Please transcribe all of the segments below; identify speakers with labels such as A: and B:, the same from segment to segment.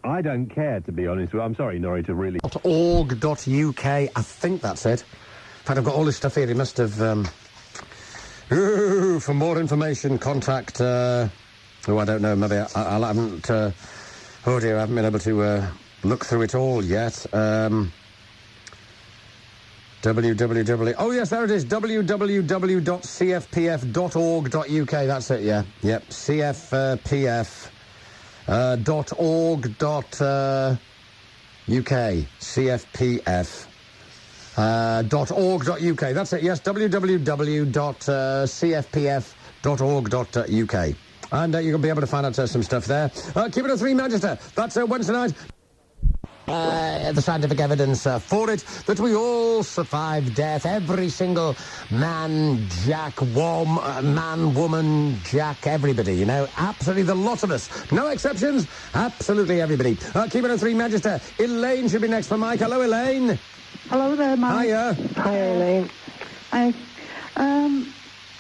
A: I don't care, to be honest. I'm sorry, Norrie, to really...
B: .org.uk, I think that's it. In fact, I've got all this stuff here. He must have... for more information, contact... I don't know, maybe I haven't... oh dear, I haven't been able to look through it all yet. www... Oh, yes, there it is. www.cfpf.org.uk. That's it, yeah. Yep, cfpf.org.uk. cfpf.org.uk. That's it, yes, www.cfpf.org.uk. And you'll be able to find out some stuff there. Keep it at 3 Manchester. That's Wednesday night. The scientific evidence for it, that we all survive death. Every single man, Jack, man, woman, Jack, everybody, you know. Absolutely the lot of us. No exceptions. Absolutely everybody. Keep it at 3 Manchester. Elaine should be next for Mike. Hello, Elaine.
C: Hello there, Mike.
B: Hiya.
D: Hi, Elaine.
C: I'm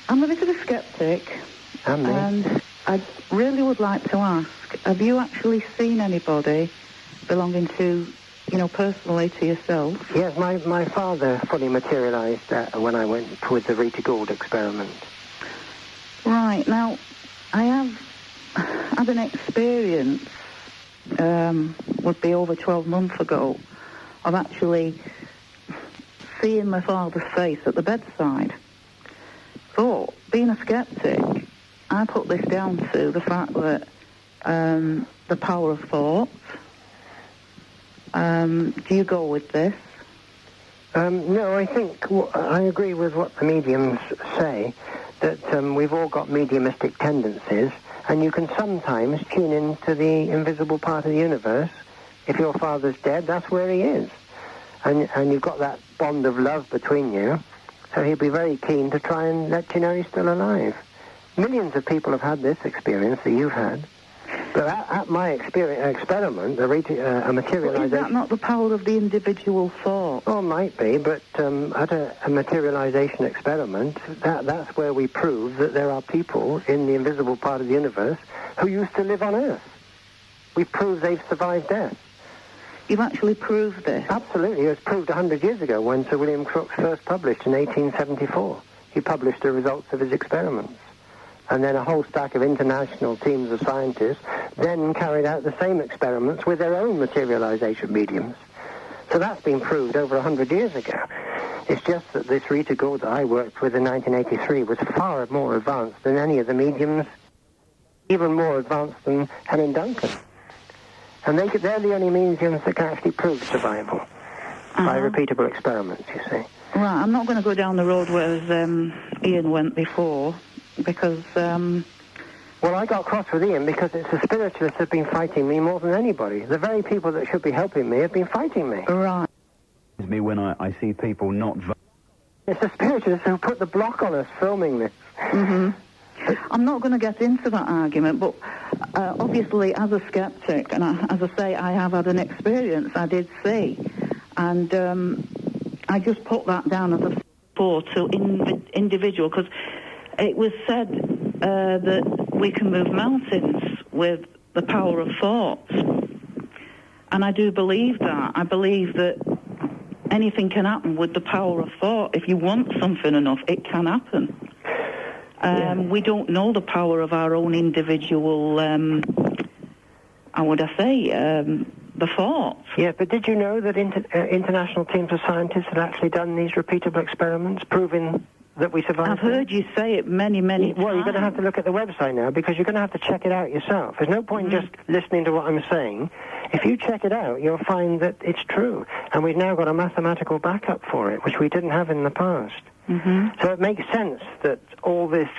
C: a bit of a sceptic. And I really would like to ask, have you actually seen anybody belonging to, personally to yourself?
D: Yes, my father fully materialised when I went with the Rita Gould experiment.
C: Right, now, I have had an experience, would be over 12 months ago, of actually seeing my father's face at the bedside. So, being a sceptic, I put this down to the fact that the power of thought. Do you go with this?
D: No, I think I agree with what the mediums say, that we've all got mediumistic tendencies, and you can sometimes tune into the invisible part of the universe. If your father's dead, that's where he is. And you've got that bond of love between you, so he'll be very keen to try and let you know he's still alive. Millions of people have had this experience that you've had. But at my experiment, a materialization...
C: Is that not the power of the individual thought?
D: Oh, might be, but at a materialization experiment, that's where we prove that there are people in the invisible part of the universe who used to live on Earth. We prove they've survived death.
C: You've actually proved this?
D: Absolutely. It was proved 100 years ago when Sir William Crookes first published in 1874. He published the results of his experiments. And then a whole stack of international teams of scientists then carried out the same experiments with their own materialization mediums. So that's been proved over 100 years ago. It's just that this Rita Gould that I worked with in 1983 was far more advanced than any of the mediums, even more advanced than Helen Duncan. And they're the only mediums that can actually prove survival by repeatable experiments, you see.
C: Right, I'm not going to go down the road where Ian went before, because...
D: Well, I got cross with Ian because it's the spiritualists that have been fighting me more than anybody. The very people that should be helping me have been fighting me.
C: Right.
A: It's me when I see people not...
D: It's the spiritualists who put the block on us filming this.
C: Mm-hmm. I'm not going to get into that argument, but obviously as a skeptic, and as I say, I have had an experience, I did see, and I just put that down as a thought to individual, because it was said that we can move mountains with the power of thought. And I do believe that. I believe that anything can happen with the power of thought. If you want something enough, it can happen. We don't know the power of our own individual, the thoughts.
D: Yeah, but did you know that international teams of scientists had actually done these repeatable experiments proving that we survived?
C: I've heard you say it many times.
D: Well, you're going to have to look at the website now, because you're going to have to check it out yourself. There's no point in just listening to what I'm saying. If you check it out, you'll find that it's true. And we've now got a mathematical backup for it, which we didn't have in the past. Mm-hmm. So it makes sense that all this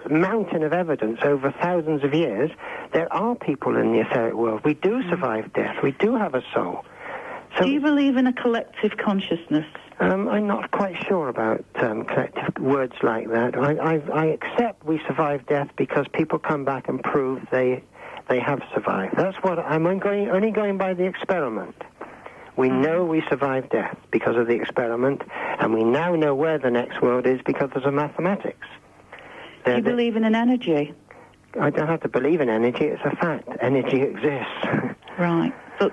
D: mountain of evidence over thousands of years, there are people in the etheric world. We do survive death. We do have a soul. So,
C: do you believe in a collective consciousness?
D: I'm not quite sure about collective words like that. I accept we survive death because people come back and prove they have survived. That's what I'm only going by the experiment. We know we survived death because of the experiment, and we now know where the next world is because of the mathematics.
C: Do you believe in an energy?
D: I don't have to believe in energy. It's a fact. Energy exists.
C: Right. But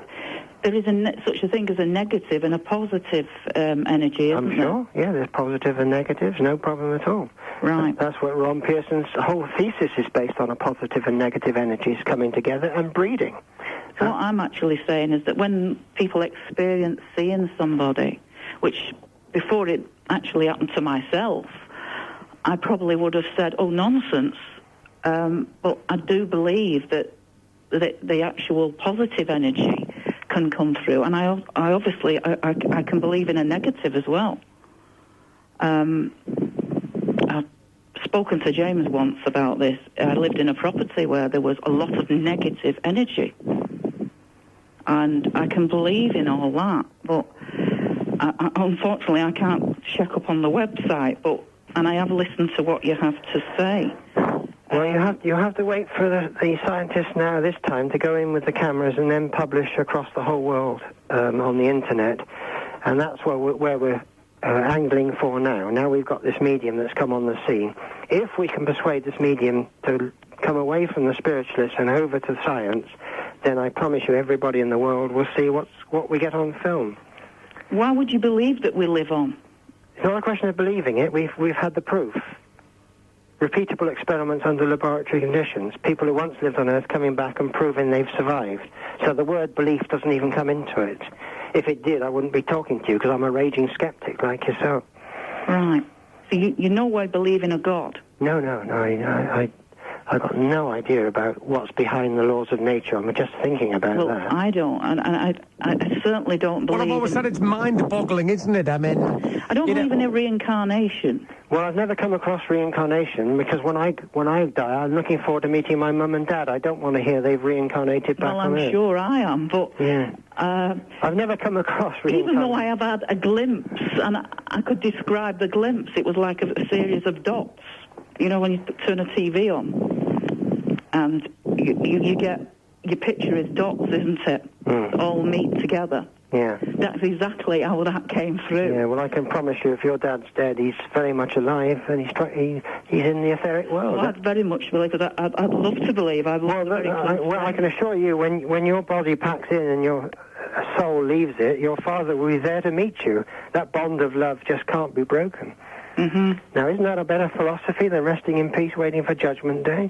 C: there is such a thing as a negative and a positive energy, isn't
D: I'm sure. Yeah, there's positive and negatives, no problem at all.
C: Right.
D: That's what Ron Pearson's whole thesis is based on, a positive and negative energies coming together and breeding.
C: So what I'm actually saying is that when people experience seeing somebody, which before it actually happened to myself, I probably would have said, oh, nonsense. But I do believe that the actual positive energy can come through. And I obviously can believe in a negative as well. I've spoken to James once about this. I lived in a property where there was a lot of negative energy. And I can believe in all that, but unfortunately I can't check up on the website. And I have listened to what you have to say.
D: Well, you have to wait for the scientists now this time to go in with the cameras and then publish across the whole world on the internet, and that's where we're angling for now. Now we've got this medium that's come on the scene. If we can persuade this medium to come away from the spiritualists and over to science, then I promise you everybody in the world will see what we get on film.
C: Why would you believe that we live on?
D: It's not a question of believing it. We've had the proof. Repeatable experiments under laboratory conditions. People who once lived on Earth coming back and proving they've survived. So the word belief doesn't even come into it. If it did, I wouldn't be talking to you because I'm a raging skeptic like yourself.
C: Right. So you know I believe in a God?
D: No. I've got no idea about what's behind the laws of nature. I'm just thinking about that.
C: Well, I don't, and I certainly don't believe.
B: Well, I've always said it's mind-boggling, isn't it? I mean,
C: I don't believe in a reincarnation.
D: Well, I've never come across reincarnation because when I die, I'm looking forward to meeting my mum and dad. I don't want to hear they've reincarnated back on Earth.
C: Well, I'm sure I am, but
D: yeah. I've never come across reincarnation.
C: Even though I have had a glimpse, and I could describe the glimpse, it was like a series of dots. You know, when you turn a TV on, and you get, your picture is dots, isn't it? All meet together.
D: Yeah.
C: That's exactly how that came through.
D: Yeah, well, I can promise you, if your dad's dead, he's very much alive, and he's in the etheric world.
C: Well, I'd very much believe that. I'd love to believe.
D: I can assure you, when your body packs in and your soul leaves it, your father will be there to meet you. That bond of love just can't be broken.
C: Mm-hmm.
D: Now, isn't that a better philosophy than resting in peace, waiting for Judgment Day?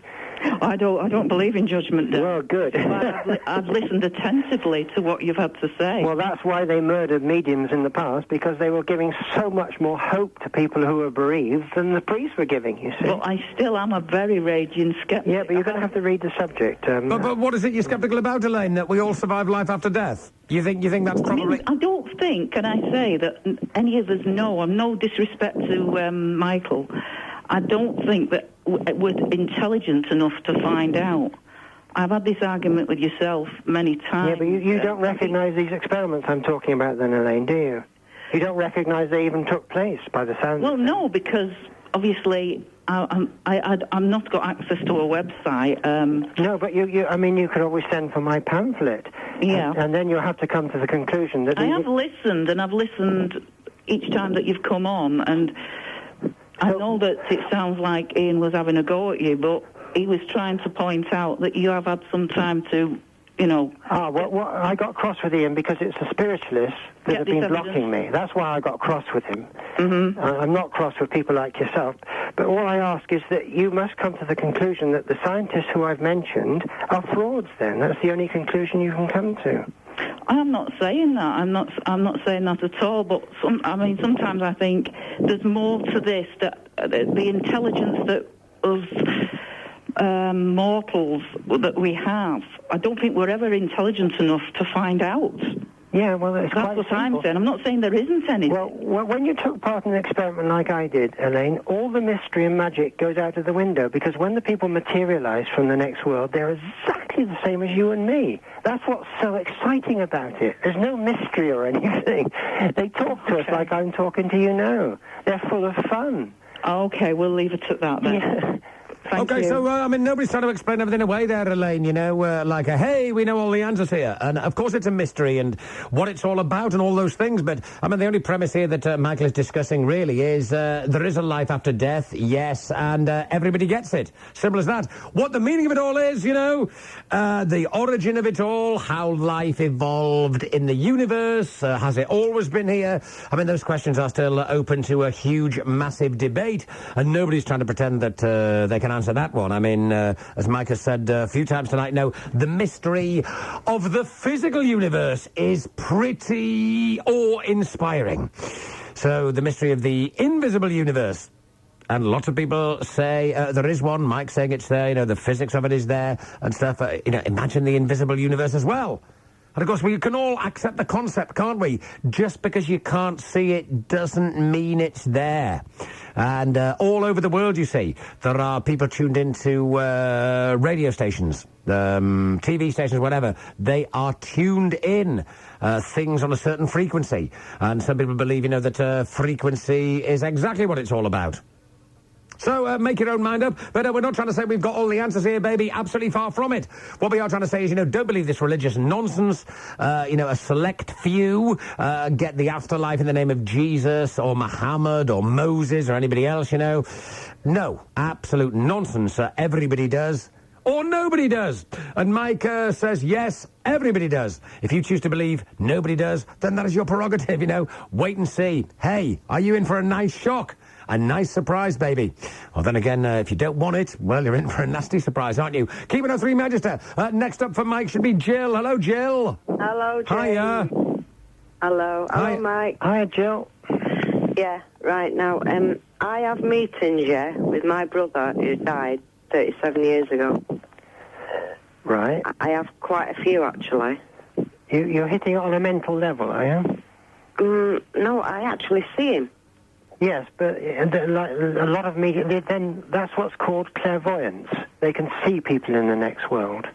C: I don't believe in Judgment Day.
D: Well, good.
C: I've listened attentively to what you've had to say.
D: Well, that's why they murdered mediums in the past, because they were giving so much more hope to people who were bereaved than the priests were giving, you see.
C: Well, I still am a very raging skeptic.
D: Yeah, but you're going to have to read the subject.
B: But what is it you're sceptical about, Elaine, that we all survive life after death? You think that's probably...
C: I don't think, and I say that any of us know, and no disrespect to Michael, I don't think that we're intelligent enough to find out. I've had this argument with yourself many times.
D: Yeah, but you don't recognise these experiments I'm talking about then, Elaine, do you? You don't recognise they even took place by the sound of it.
C: No, because obviously I'm not got access to a website.
D: No, but you could always send for my pamphlet.
C: Yeah.
D: And then you'll have to come to the conclusion that...
C: I have listened, and I've listened each time that you've come on, and I know that it sounds like Ian was having a go at you, but he was trying to point out that you have had some time to,
D: Well, I got cross with Ian because it's the spiritualists that have been blocking me. That's why I got cross with him.
C: Mm-hmm.
D: I'm not cross with people like yourself. But all I ask is that you must come to the conclusion that the scientists who I've mentioned are frauds then. That's the only conclusion you can come to.
C: I'm not saying that. I'm not saying that at all. But sometimes I think there's more to this. That the intelligence that of mortals that we have, I don't think we're ever intelligent enough to find out.
D: Yeah, well, that's
C: what
D: simple.
C: I'm saying. I'm not saying there isn't any.
D: Well, when you took part in an experiment like I did, Elaine, all the mystery and magic goes out of the window, because when the people materialise from the next world, they're exactly the same as you and me. That's what's so exciting about it. There's no mystery or anything. They talk to us like I'm talking to you now. They're full of fun.
C: Okay, we'll leave it at that then.
D: Yeah.
C: Thank
B: Okay,
C: you.
B: so, I mean, nobody's trying to explain everything away there, Elaine, you know, hey, we know all the answers here. And, of course, it's a mystery and what it's all about and all those things. But, I mean, the only premise here that Michael is discussing really is there is a life after death, yes, and everybody gets it. Simple as that. What the meaning of it all is, you know, the origin of it all, how life evolved in the universe, has it always been here? I mean, those questions are still open to a huge, massive debate, and nobody's trying to pretend that they can answer that one. I mean, as Mike has said a few times tonight, no, the mystery of the physical universe is pretty awe-inspiring. So, the mystery of the invisible universe. And lots of people say there is one. Mike saying it's there. You know, the physics of it is there and stuff. You know, imagine the invisible universe as well. And of course, we can all accept the concept, can't we? Just because you can't see it doesn't mean it's there. And all over the world, you see, there are people tuned into radio stations, TV stations, whatever. They are tuned in. Things on a certain frequency. And some people believe, you know, that frequency is exactly what it's all about. So, make your own mind up. But we're not trying to say we've got all the answers here, baby. Absolutely far from it. What we are trying to say is, you know, don't believe this religious nonsense. You know, a select few get the afterlife in the name of Jesus or Muhammad or Moses or anybody else, you know. No, absolute nonsense. Everybody does. Or nobody does. And Mike says, yes, everybody does. If you choose to believe nobody does, then that is your prerogative, you know. Wait and see. Hey, are you in for a nice shock? A nice surprise, baby. Well, then again, if you don't want it, well, you're in for a nasty surprise, aren't you? Keep it on 3 Magister. Next up for Mike should be Jill. Hello, Jill.
E: Hello, Jill.
B: Hiya.
E: Hello.
B: Hi.
E: Hello, Mike.
D: Hiya, Jill.
E: Yeah, right now, I have meetings, yeah, with my brother who died 37 years ago.
D: Right.
E: I have quite a few, actually.
D: You're hitting it on a mental level, are you?
E: No, I actually see him.
D: Yes, but a lot of media, then that's what's called clairvoyance. They can see people in the next world.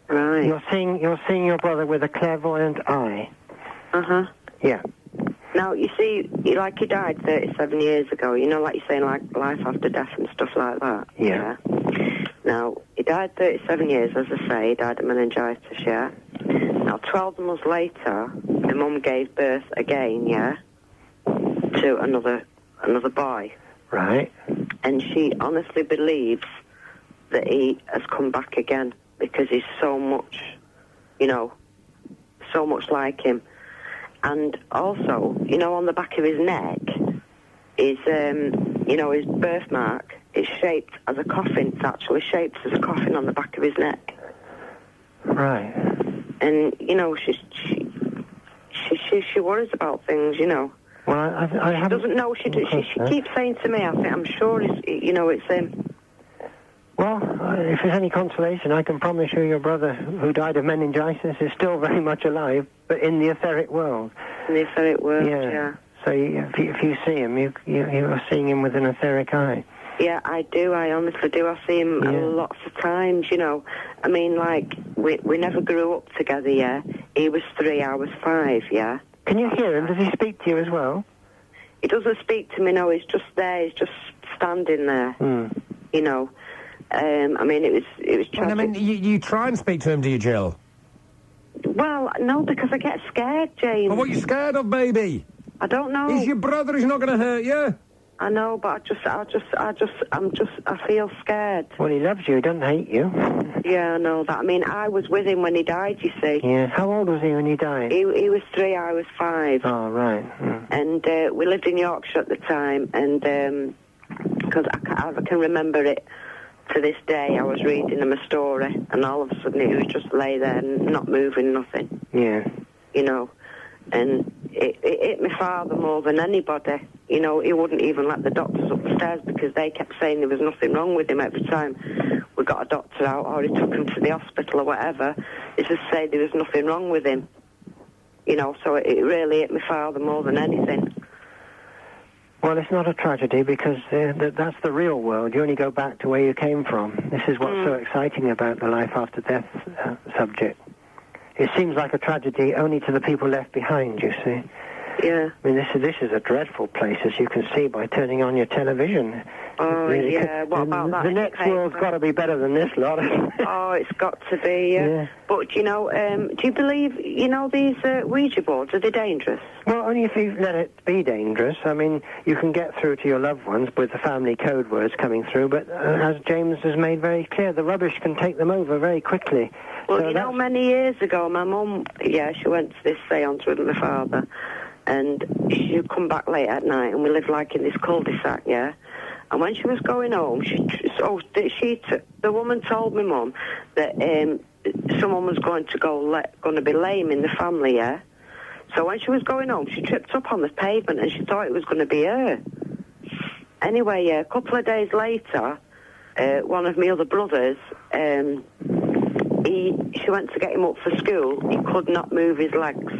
E: Right.
D: You're seeing your brother with a clairvoyant eye.
E: Uh-huh.
D: Yeah.
E: Now, you see, he died 37 years ago, you know, like you're saying, like life after death and stuff like that.
D: Yeah.
E: Now, he died 37 years, as I say, he died of meningitis, yeah. Now, 12 months later, my mum gave birth again, yeah, to another boy.
D: Right.
E: And she honestly believes that he has come back again because he's so much, you know, so much like him. And also, you know, on the back of his neck is, you know, his birthmark is shaped as a coffin. It's actually shaped as a coffin on the back of his neck.
D: Right.
E: And, you know, she worries about things, you know.
D: Well, I
E: She doesn't know. She keeps saying to me, I'm sure it's, you know, it's him.
D: Well, if there's any consolation, I can promise you your brother, who died of meningitis, is still very much alive, but in the etheric world.
E: In the etheric world, yeah.
D: So if you see him, you're seeing him with an etheric eye.
E: Yeah, I do. I honestly do. I see him lots of times, you know. I mean, like, we never grew up together, yeah. He was 3, I was 5, yeah.
D: Can you hear him? Does he speak to you as well?
E: He doesn't speak to me, no. He's just there. He's just standing there, you know. I mean, it was tragic.
B: Well, I mean, you try and speak to him, do you, Jill?
E: Well, no, because I get scared, James.
B: Well, what are you scared of, baby?
E: I don't know.
B: He's your brother. He's not going to hurt you.
E: I know, but I feel scared.
D: Well, he loves you. He doesn't hate you.
E: Yeah, I know that. I mean, I was with him when he died, you see.
D: Yeah. How old was he when he died?
E: He was 3, I was 5.
D: Oh, right.
E: And we lived in Yorkshire at the time, and because I can remember it to this day, I was reading him a story, and all of a sudden he was just lay there, not moving, nothing.
D: Yeah.
E: You know, and it hit my father more than anybody. You know, he wouldn't even let the doctors up the stairs because they kept saying there was nothing wrong with him every time we got a doctor out or he took him to the hospital or whatever. He just said there was nothing wrong with him. You know, so it really hit my father more than anything.
D: Well, it's not a tragedy because that's the real world. You only go back to where you came from. This is what's so exciting about the life after death subject. It seems like a tragedy only to the people left behind, you see.
E: Yeah.
D: I mean, this is a dreadful place, as you can see by turning on your television.
E: Oh, yeah. What about that?
D: The next world's got to be better than this lot.
E: Oh, it's got to be,
D: Yeah.
E: But, do you believe, these Ouija boards, are they dangerous?
D: Well, only if you let it be dangerous. I mean, you can get through to your loved ones with the family code words coming through, but as James has made very clear, the rubbish can take them over very quickly.
E: Well,
D: So
E: many years ago, my mum, she went to this seance with my father, and she'd come back late at night, and we lived, like, in this cul-de-sac, yeah? And when she was going home, the woman told my mum that someone was going to be lame in the family, yeah? So when she was going home, she tripped up on the pavement, and she thought it was going to be her. Anyway, a couple of days later, one of my other brothers, she went to get him up for school. He could not move his legs.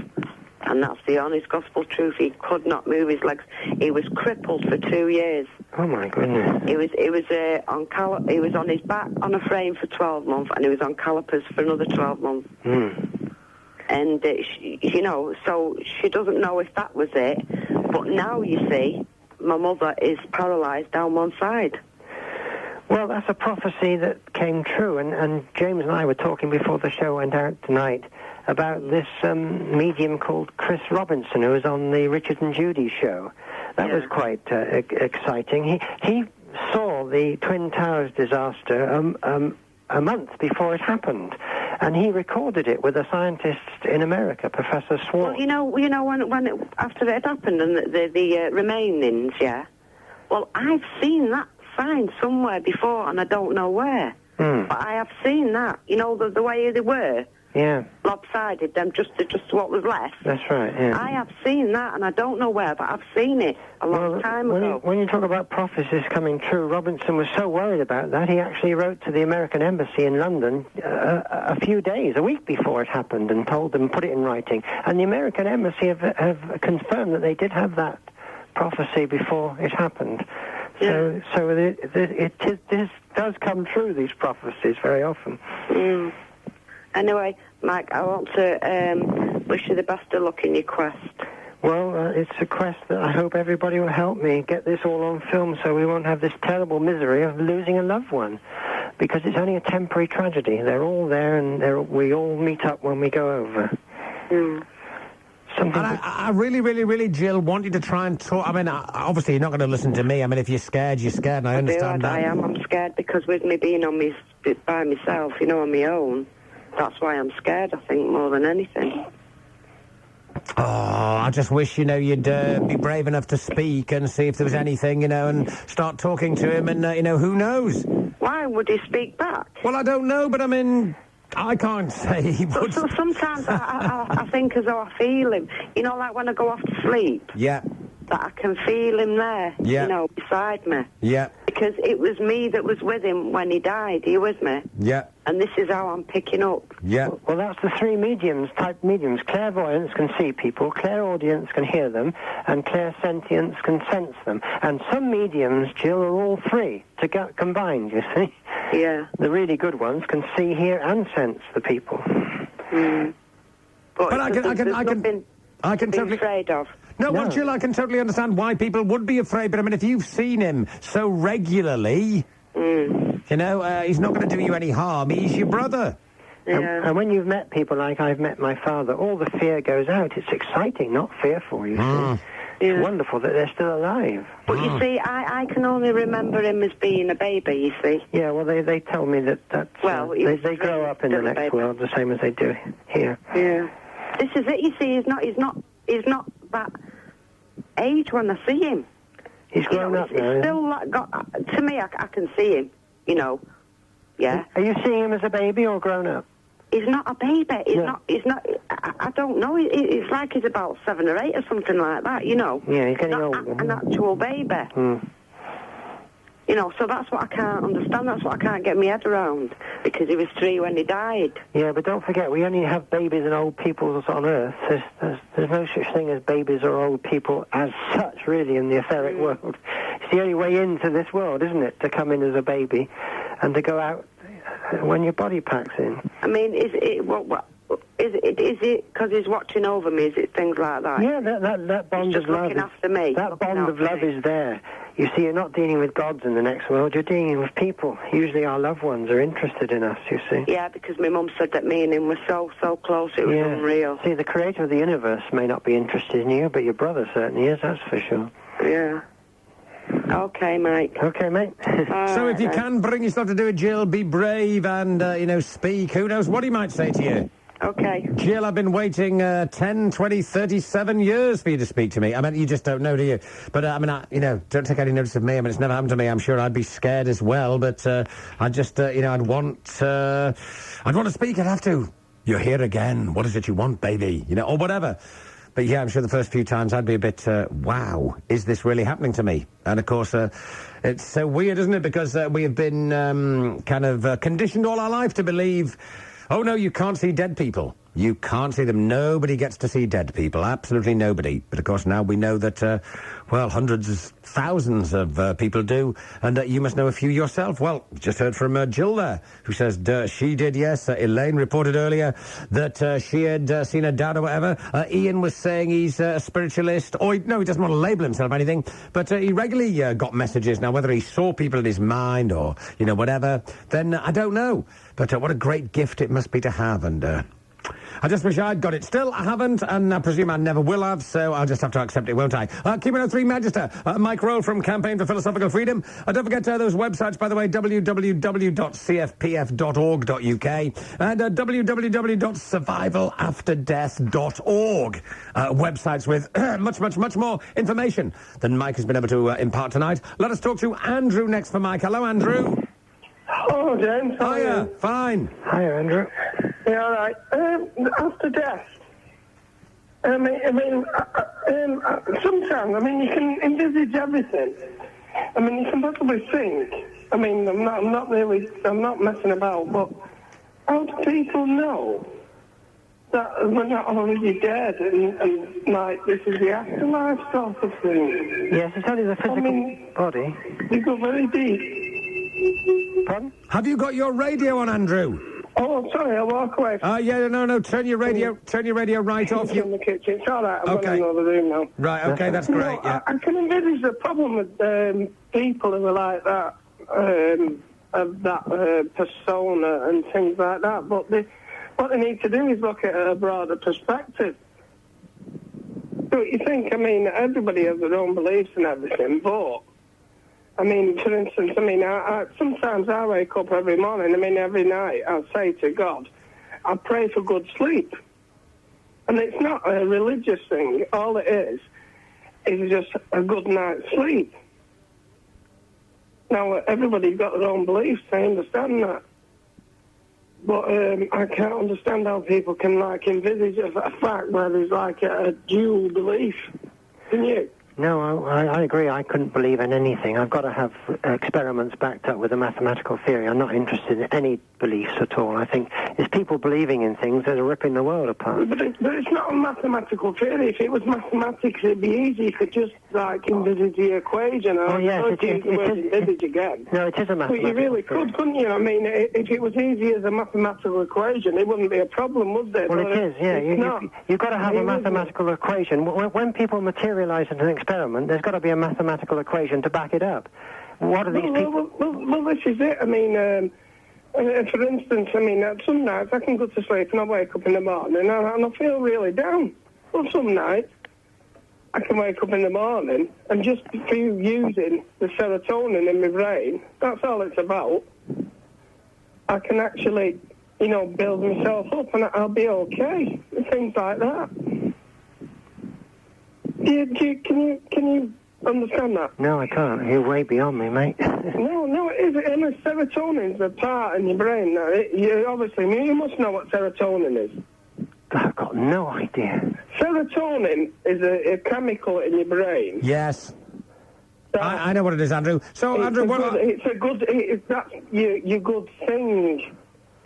E: And that's the honest gospel truth. He could not move his legs. He was crippled for 2 years.
D: Oh my goodness!
E: He was on his back on a frame for 12 months, and he was on calipers for another 12 months. And so she doesn't know if that was it. But now you see, my mother is paralysed down one side.
D: Well, that's a prophecy that came true, and James and I were talking before the show went out tonight about this medium called Chris Robinson, who was on the Richard and Judy show. That was quite exciting. He saw the Twin Towers disaster a month before it happened, and he recorded it with a scientist in America, Professor Swartz.
E: Well, when after it happened and the remainings, yeah. Well, I've seen that sign somewhere before, and I don't know where. But I have seen that. The way they were.
D: Yeah.
E: Lopsided, them just what was left.
D: That's right, yeah.
E: I have seen that, and I don't know where, but I've seen it a long time ago.
D: When you talk about prophecies coming true, Robinson was so worried about that, he actually wrote to the American Embassy in London a week before it happened, and told them, put it in writing. And the American Embassy have confirmed that they did have that prophecy before it happened.
E: Yeah.
D: So this does come true, these prophecies, very often.
E: Anyway, Mike, I want to wish you the best of luck in your quest.
D: Well, it's a quest that I hope everybody will help me get this all on film so we won't have this terrible misery of losing a loved one. Because it's only a temporary tragedy. They're all there, and we all meet up when we go over.
B: And I really, really, really, Jill, want you to try and talk. I mean, obviously you're not going to listen to me. I mean, if you're scared, you're scared, and I understand that.
E: I am. I'm scared because with me being by myself, on my own, that's why I'm scared, I think, more than anything.
B: Oh, I just wish, you'd be brave enough to speak and see if there was anything, and start talking to him, and, who knows?
E: Why would he speak back?
B: Well, I don't know, but I mean, I can't say he would.
E: So sometimes I think as though I feel him. Like when I go off to sleep.
B: Yeah.
E: That I can feel him there, beside me.
B: Yeah.
E: Because it was me that was with him when he died. Are you with me?
B: Yeah.
E: And this is how I'm picking up.
B: Yeah.
D: Well, that's the three type mediums. Clairvoyance can see people, clairaudience can hear them, and clairsentience can sense them. And some mediums, Jill, are all three combined, you see.
E: Yeah.
D: The really good ones can see, hear, and sense the people.
E: But
B: I can
E: be
B: totally
E: afraid of.
B: No, well, Jill, I can totally understand why people would be afraid, but I mean, if you've seen him so regularly, he's not going to do you any harm. He's your brother.
E: Yeah.
D: And when you've met people like I've met my father, all the fear goes out. It's exciting, not fearful, you see. It's wonderful that they're still alive.
E: But you see, I can only remember him as being a baby, you see.
D: Yeah, well, they tell me that's...
E: Well,
D: they grow up in the next world the same as they do here.
E: Yeah. This is it, you see. He's not that age when I see him.
D: He's grown up now.
E: To me, I can see him, Yeah.
D: Are you seeing him as a baby or grown up?
E: He's not a baby. He's not. I don't know. It's like he's about 7 or 8 or something like that.
D: Yeah, he's getting old.
E: An actual baby. So that's what I can't understand. That's what I can't get my head around. Because he was 3 when he died.
D: Yeah, but don't forget, we only have babies and old people on Earth. There's no such thing as babies or old people as such, really, in the etheric world. It's the only way into this world, isn't it? To come in as a baby and to go out when your body packs in.
E: I mean, is it Is it because he's watching over me? Is it things like that?
D: Yeah, that bond
E: He's just
D: of love.
E: looking after me.
D: That
E: looking
D: bond of
E: after
D: love
E: me.
D: is there. You see, you're not dealing with gods in the next world. You're dealing with people. Usually, our loved ones are interested in us. You see.
E: Yeah, because my mum said that me and him were so close. It was unreal.
D: See, the creator of the universe may not be interested in you, but your brother certainly is. That's for sure.
E: Yeah. Okay, Mike.
D: Okay, mate.
B: So if you can bring yourself to do it, Jill, be brave and, speak. Who knows what he might say to you.
E: Okay.
B: Jill, I've been waiting 10, 20, 37 years for you to speak to me. I mean, you just don't know, do you? But, don't take any notice of me. I mean, it's never happened to me. I'm sure I'd be scared as well. But I'd just, I'd want to speak. I'd have to. You're here again. What is it you want, baby? Or whatever. But, yeah, I'm sure the first few times I'd be a bit, wow, is this really happening to me? And, of course, it's so weird, isn't it? Because we have been conditioned all our life to believe, oh, no, you can't see dead people. You can't see them. Nobody gets to see dead people. Absolutely nobody. But, of course, now we know that, hundreds, thousands of people do. And you must know a few yourself. Well, just heard from Jill there, who says she did, yes. Elaine reported earlier that she had seen her dad or whatever. Ian was saying he's a spiritualist. Or, no, he doesn't want to label himself anything. But he regularly got messages. Now, whether he saw people in his mind or, whatever, then I don't know. But what a great gift it must be to have. And I just wish I'd got it. Still, I haven't, and I presume I never will have, so I'll just have to accept it, won't I? Q103 Manchester, Mike Roll from Campaign for Philosophical Freedom. Don't forget those websites, by the way, www.cfpf.org.uk and www.survivalafterdeath.org. Websites with much more information than Mike has been able to impart tonight. Let us talk to Andrew next for Mike. Hello, Andrew.
F: Oh, James. How are
B: Hiya.
F: you?
B: Fine.
D: Hi, Andrew.
F: Yeah, all right. After death, sometimes, you can envisage everything. You can possibly think. I'm not messing about, but how do people know that we're not already dead and this is the afterlife sort of thing?
D: Yes, it's only the physical body.
F: You go very deep.
D: Pardon?
B: Have you got your radio on, Andrew?
F: Oh, sorry, I'll walk away.
B: No, turn your radio right off.
F: In the kitchen. It's all right, I'm
B: Okay.
F: going to another room now.
B: Right, okay, that's great, yeah.
F: I can envisage the problem with people who are like that, of that persona and things like that, but what they need to do is look at a broader perspective. So you think, everybody has their own beliefs and everything, but for instance, sometimes I wake up every morning, every night, I'll say to God, I pray for good sleep. And it's not a religious thing. All it is just a good night's sleep. Now, everybody's got their own beliefs, I understand that. But I can't understand how people can, envisage a fact where there's, a dual belief. Can you?
D: No, I agree. I couldn't believe in anything. I've got to have experiments backed up with a mathematical theory. I'm not interested in any beliefs at all. I think it's people believing in things that are ripping the world apart.
F: But it's not a mathematical theory. If it was mathematics, it'd be easy. You could just, envisage the equation.
D: Oh, yes, it is.
F: Envisage again.
D: No, it is a mathematical
F: But you really could, couldn't you? If it was easy as a mathematical equation, it wouldn't be a problem, would there?
D: Well, it is, yeah. You've got to have a
F: It
D: mathematical equation. When people materialise an experiment, there's got to be a mathematical equation to back it up. What are these people...
F: Well, this is it. For instance, some nights I can go to sleep and I wake up in the morning and I feel really down. Well, some nights I can wake up in the morning and just through using the serotonin in my brain, that's all it's about, I can actually, build myself up and I'll be okay. Things like that. Can you understand that?
D: No, I can't. You're way beyond me, mate.
F: No, it is. Serotonin's a part in your brain. Now, you must know what serotonin is.
D: I've got no idea.
F: Serotonin is a chemical in your brain.
B: Yes. I know what it is, Andrew. So, Andrew,
F: that's your good thing.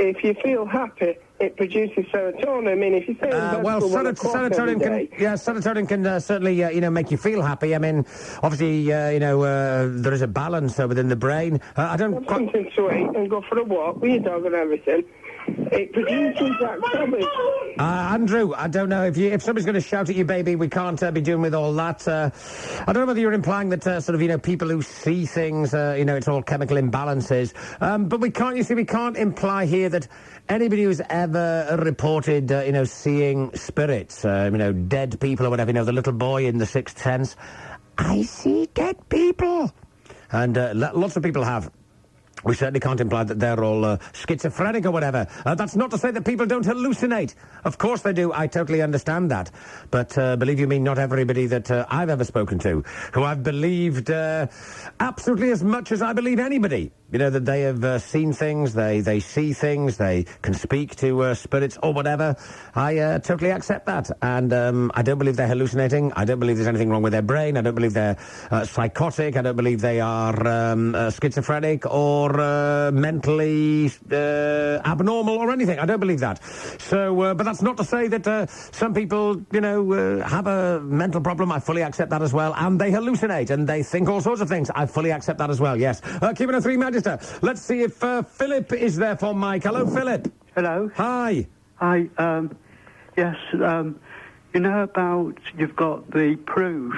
F: If you feel happy, it produces serotonin. If you say
B: serotonin can certainly make you feel happy. Obviously, there is a balance within the brain. I don't
F: have something to eat and go for a walk with your dog and everything. it produces that coverage.
B: Andrew, I don't know if somebody's going to shout at you, baby. We can't be doing with all that. I don't know whether you're implying that sort of, you know, people who see things, you know, it's all chemical imbalances. But we can't imply here that anybody who's ever reported, you know, seeing spirits, you know, dead people or whatever, you know, the little boy in The Sixth Sense. I see dead people. And lots of people have. We certainly can't imply that they're all schizophrenic or whatever. That's not to say that people don't hallucinate. Of course they do. I totally understand that. But believe you me, not everybody that I've ever spoken to, who I've believed absolutely as much as I believe anybody. You know, that they have seen things, they see things, they can speak to spirits or whatever. I totally accept that. And I don't believe they're hallucinating. I don't believe there's anything wrong with their brain. I don't believe they're psychotic. I don't believe they are schizophrenic or mentally abnormal or anything. I don't believe that. So, but that's not to say that some people, you know, have a mental problem. I fully accept that as well. And they hallucinate and they think all sorts of things. I fully accept that as well, yes. Keeping a 3 Manchester. Let's see if Philip is there for Mike. Hello, Philip.
G: Hello.
B: Hi.
G: Hi. Yes. You know about you've got the proof.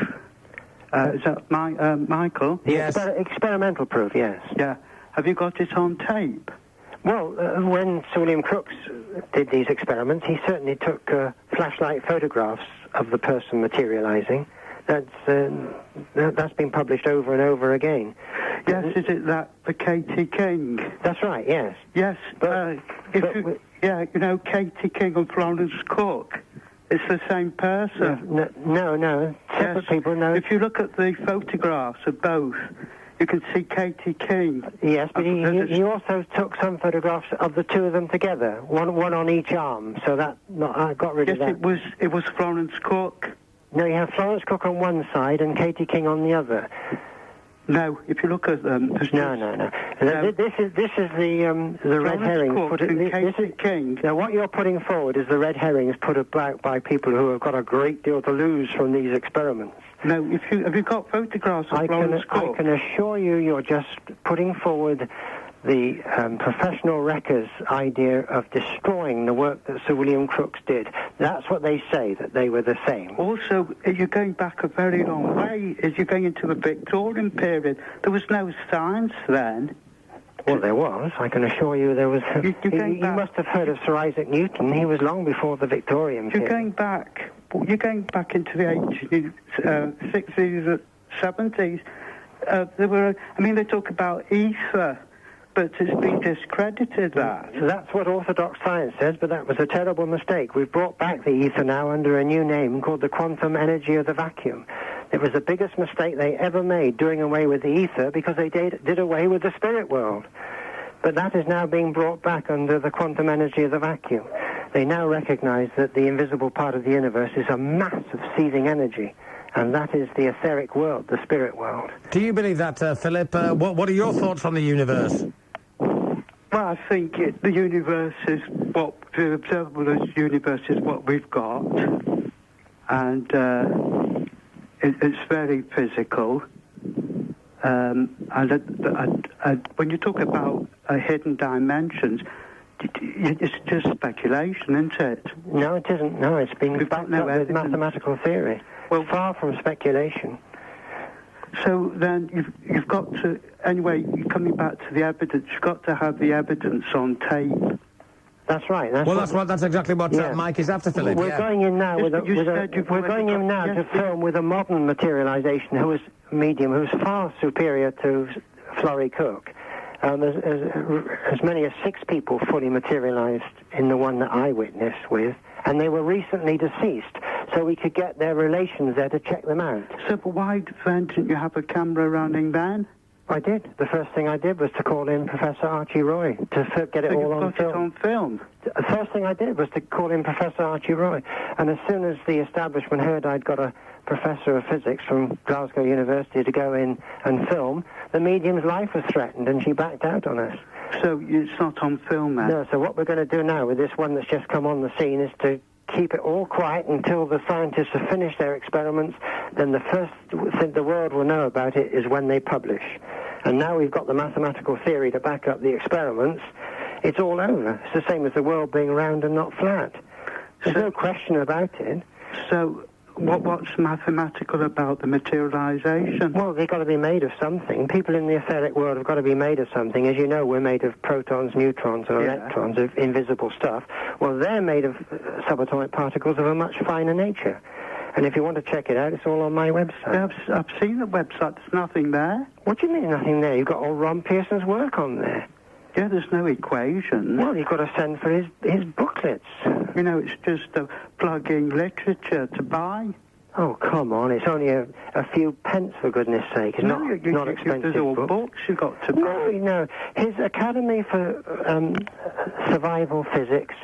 G: Is that Michael?
B: Yes.
D: Experimental proof, yes.
G: Yeah. Have you got it on tape?
D: Well, when Sir William Crookes did these experiments, he certainly took flashlight photographs of the person materializing. That's been published over and over again.
G: Yes, is it that for Katie King?
D: That's right, yes.
G: Yes, you know Katie King and Florence Cook. It's the same person.
D: No, separate people, no.
G: If you look at the photographs of both, you can see Katie King.
D: Yes, but he also took some photographs of the two of them together, one on each arm, so I got rid of that.
G: Yes, it was Florence Cook.
D: No, you have Florence Cook on one side and Katie King on the other.
G: No, if you look at them...
D: No. This is the red herrings.
G: Katie King.
D: Now, what you're putting forward is the red herrings put about by people who have got a great deal to lose from these experiments.
G: No, have you got photographs of Florence Cook?
D: I can assure you you're just putting forward the professional wreckers' idea of destroying the work that Sir William Crookes did. That's what they say, that they were the same.
G: Also, you're going back a very long way. As you're going into the Victorian period, there was no science then.
D: Well, there was. I can assure you there was. You must have heard of Sir Isaac Newton. He was long before the Victorian period.
G: You're going back into the 60s, 70s. They talk about ether. But it's been discredited, that.
D: So that's what orthodox science says, but that was a terrible mistake. We've brought back the ether now under a new name called the quantum energy of the vacuum. It was the biggest mistake they ever made, doing away with the ether, because they did away with the spirit world. But that is now being brought back under the quantum energy of the vacuum. They now recognize that the invisible part of the universe is a mass of seething energy. And that is the etheric world, the spirit world.
B: Do you believe that, Philip? What are your thoughts on the universe?
G: Well, I think the universe is the observable universe is what we've got. And it's very physical. And when you talk about hidden dimensions, it's just speculation, isn't it?
D: No, it isn't. No, it's been backed up with mathematical theory. Well, far from speculation.
G: So then you've got to, anyway, coming back to the evidence, you've got to have the evidence on tape.
D: That's right.
B: That's exactly what Mike is after, Philip.
D: We're going in now to film with a modern materialization who's far superior to Florrie Cook. As many as 6 people fully materialized in the one that I witnessed with, and they were recently deceased, so we could get their relations there to check them out.
G: So, but why then didn't you have a camera running then?
D: I did. The first thing I did was to call in Professor Archie Roy to get it all on film.
G: It on film?
D: The first thing I did was to call in Professor Archie Roy, and as soon as the establishment heard I'd got a professor of physics from Glasgow University to go in and film, the medium's life was threatened, and she backed out on us.
G: So it's not on film, then?
D: No, so what we're going to do now with this one that's just come on the scene is to keep it all quiet until the scientists have finished their experiments. Then the first thing the world will know about it is when they publish. And now we've got the mathematical theory to back up the experiments. It's all over. It's the same as the world being round and not flat. There's no question about it.
G: So what's mathematical about the materialisation?
D: Well, they've got to be made of something. People in the etheric world have got to be made of something. As you know, we're made of protons, neutrons, and electrons, of invisible stuff. Well, they're made of subatomic particles of a much finer nature. And if you want to check it out, it's all on my website.
G: Yeah, I've seen the website. There's nothing there.
D: What do you mean nothing there? You've got all Ron Pearson's work on there.
G: Yeah, there's no equations.
D: Well, you've got to send for his booklets.
G: You know, it's just plug-in literature to buy.
D: Oh, come on. It's only a few pence, for goodness sake. It's not expensive.
G: There's all books you've got to buy.
D: No. His Academy for Survival Physics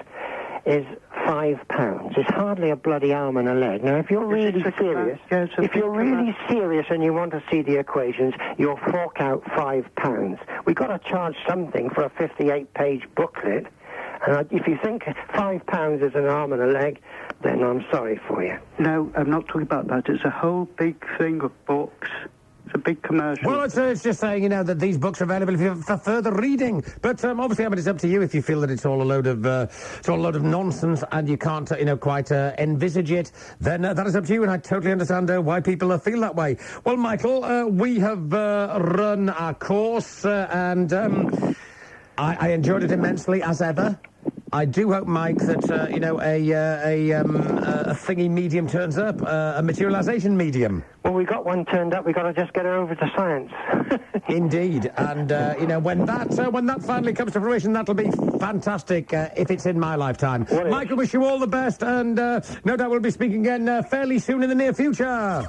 D: is £5. It's hardly a bloody arm and a leg. Now, if you're really serious, and you want to see the equations, you'll fork out £5. We've got to charge something for a 58-page booklet. And if you think £5 is an arm and a leg, then I'm sorry for you.
G: No, I'm not talking about that. It's a whole big thing of books. It's a big commercial.
B: Well, it's just saying, you know, that these books are available for further reading. But obviously, I mean, it's up to you if you feel that it's all a load of nonsense and you can't, quite envisage it. Then that is up to you, and I totally understand why people feel that way. Well, Michael, we have run our course, and I enjoyed it immensely as ever. I do hope, Mike, that a thingy medium turns up, a materialisation medium.
D: Well, we got one turned up. We got to just get her over to science.
B: Indeed, and when that finally comes to fruition, that'll be fantastic if it's in my lifetime. Michael, wish you all the best, and no doubt we'll be speaking again fairly soon in the near future.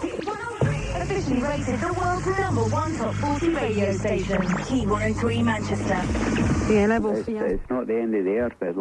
H: Officially rated the world's #1 top 40 radio station. Key 103 Manchester.
I: It's not the end of the earth, but